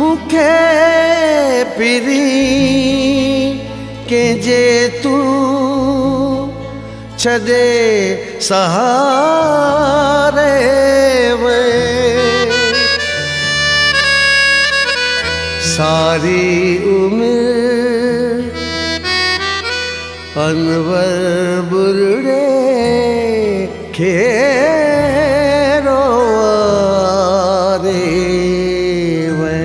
मुखे पिरी के जे तू छदे सहारे वे सारी उम्र अनवर बुरड़े खेरो रे वे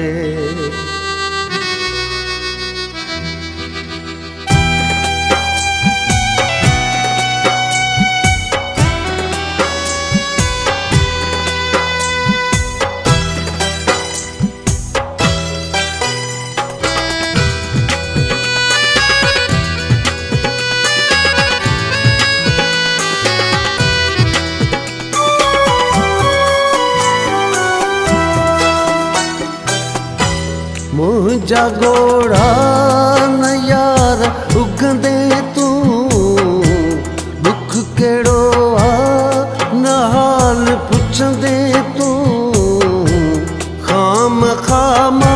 मुझा घोड़ा न यार उगंदे तू दुख केड़ो आ न हाल पुछंदे तू खाम खामा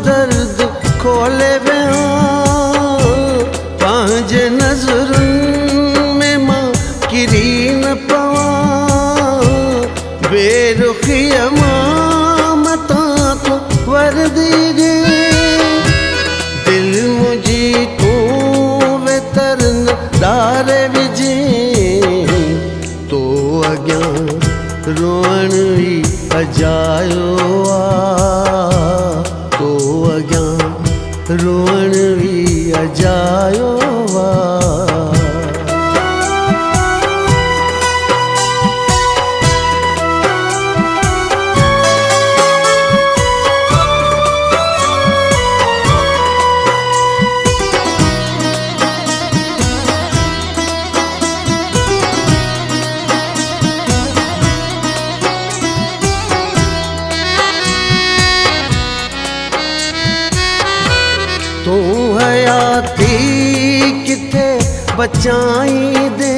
दर्द खोले विया पंहिंजे नज़रुनि में मां किरी न पवां बेरुखीअ मां मतां तो वर्दी गे दिल मुझी तू वेतरन दारे विझे तो अॻियां रोअण ई अजायो आ तो अॻियां रोअण ई अजायो आ तू हयाती किथे बचाई दे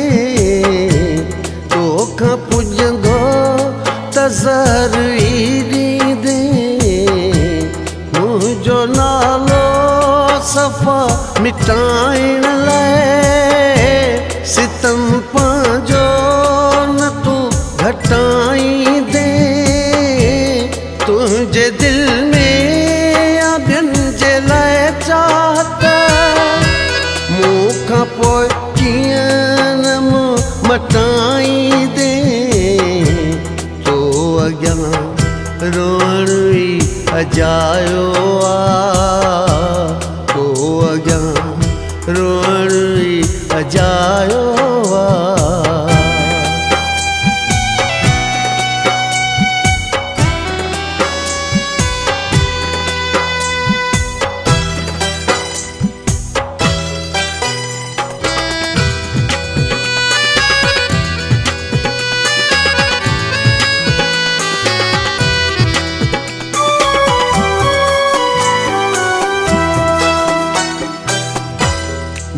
तोखां पुॼंदो त ज़हर ई ॾींदे मुंहिंजो नालो सफ़ा मिटाइण लाइ सितम पंहिंजो न तूं घटाईंदे तुंहिंजे दिलि में चाहत मूंखां पोइ कीअं न मूं मटाईंदे तो अॻियां रोअण ई अजायो आ तो अॻियां रोअण ई अजायो आ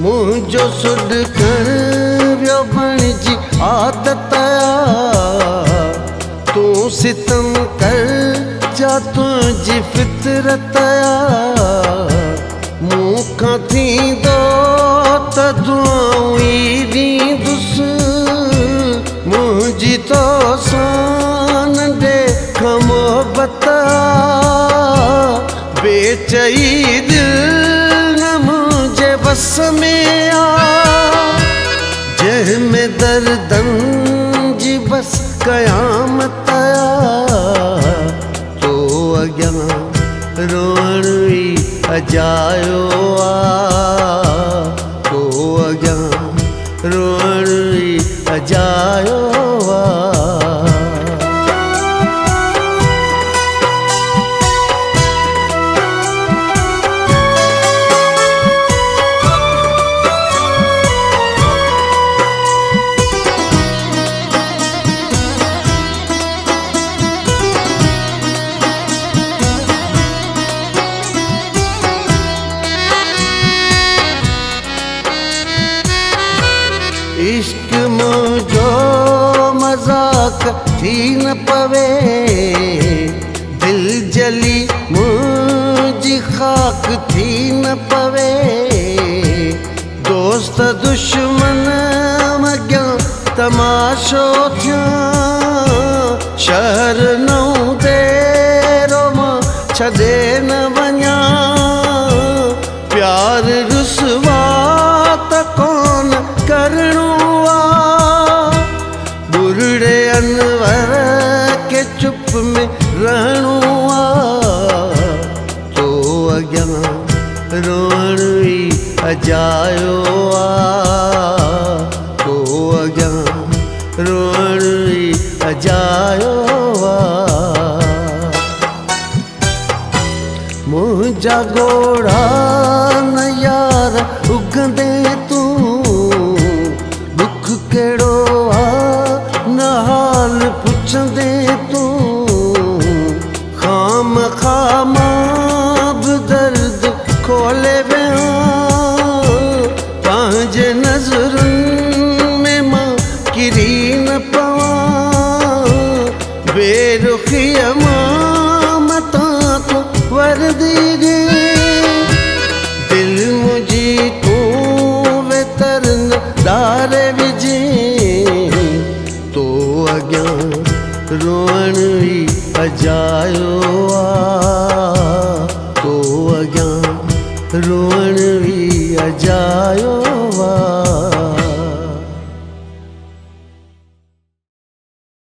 मुंहिंजो सुड कण वियो बणिजी आदत तूं सितम कर जा तुंहिंजी फितरत मूंखां थींदो त दुआऊं ई ॾींदुसि मुंहिंजी तोसां नंढे खां मोहबत बेचई दिल न मुंहिंजे बस में आ जंहिंमें दर्दनि जी बस क़यामत तो अॻियां रोअण ई अजायो आ तो अॻियां रोअण ई अजायो आ इश्क मुझो मजाक थी न पवे दिल जली मुझी खाक थी न पवे दोस्त दुश्मन मग्या तमाशो थिया शहर नौ तेरो मां छदे न वञा प्यार रुसवा त कोन करणो आ बुरड़े अनवर के चुप में रहणो आ तो अॻियां रोअण ई अजायो आ तो अॻियां रोअण ई अजायो आ मुंहिंजा घोड़ा न यार उगंदे तूं दुख कहिड़ो आ न हाल पुछंदे तूं खाम खामाब दर्द खोले विया पंहिंजे नज़रुनि में मां किरी न पवां बेरुखीअ मां मतां तो वर्दी गे दिल मुझी तूं वेतरन डारे विझे तो अॻियां रोअण ई अजायो आ तो अॻियां रोअण ई अजायो